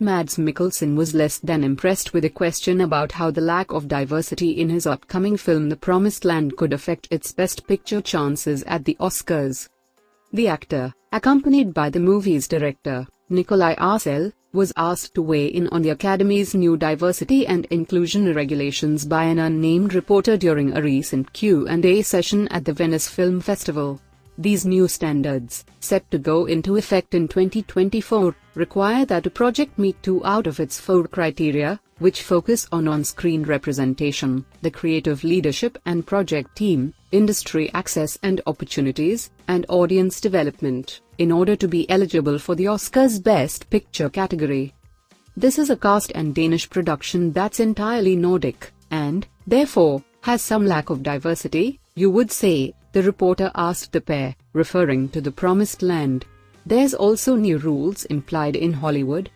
Mads Mikkelsen was less than impressed with a question about how the lack of diversity in his upcoming film The Promised Land could affect its Best Picture chances at the Oscars. The actor, accompanied by the movie's director, Nikolai Arcel, was asked to weigh in on the Academy's new diversity and inclusion regulations by an unnamed reporter during a recent Q&A session at the Venice Film Festival. These new standards, set to go into effect in 2024, require that a project meet 2 out of its 4 criteria, which focus on-screen representation, the creative leadership and project team, industry access and opportunities, and audience development, in order to be eligible for the Oscars Best Picture category. This is a cast and Danish production that's entirely Nordic, and, therefore, has some lack of diversity, you would say, the reporter asked the pair, referring to The Promised Land. There's also new rules implied in Hollywood.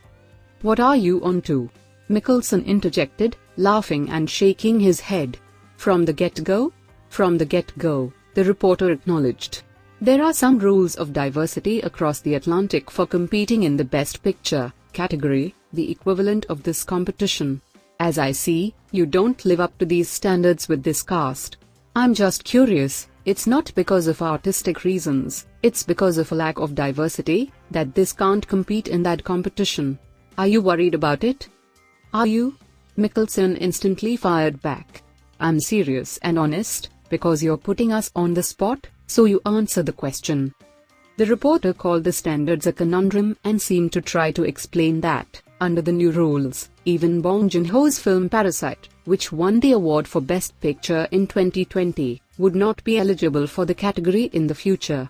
What are you on to? Mikkelsen interjected, laughing and shaking his head. From the get-go? From the get-go, the reporter acknowledged. There are some rules of diversity across the Atlantic for competing in the Best Picture category, the equivalent of this competition. As I see, you don't live up to these standards with this cast. I'm just curious, it's not because of artistic reasons, it's because of a lack of diversity, that this can't compete in that competition. Are you worried about it? Are you? Mikkelsen instantly fired back. I'm serious and honest, because you're putting us on the spot, so you answer the question. The reporter called the standards a conundrum and seemed to try to explain that, under the new rules, even Bong Joon-ho's film Parasite, which won the award for Best Picture in 2020, would not be eligible for the category in the future.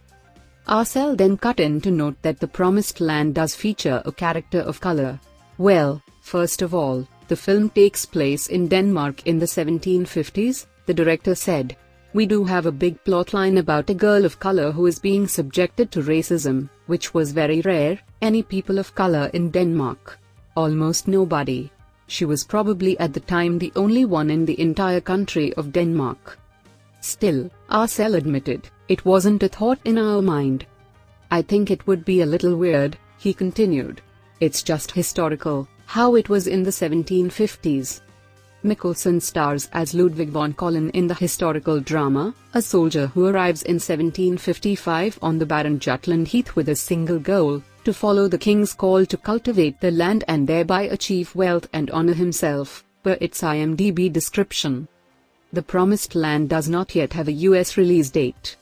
Arcel then cut in to note that The Promised Land does feature a character of color. Well, first of all, the film takes place in Denmark in the 1750s, the director said. We do have a big plotline about a girl of color who is being subjected to racism, which was very rare. Any people of color in Denmark? Almost nobody. She was probably at the time the only one in the entire country of Denmark. Still, Arcel admitted, it wasn't a thought in our mind. I think it would be a little weird, he continued. It's just historical, how it was in the 1750s. Mikkelsen stars as Ludwig von Collin in the historical drama, a soldier who arrives in 1755 on the barren Jutland Heath with a single goal, to follow the king's call to cultivate the land and thereby achieve wealth and honor himself, per its IMDb description. The Promised Land does not yet have a US release date.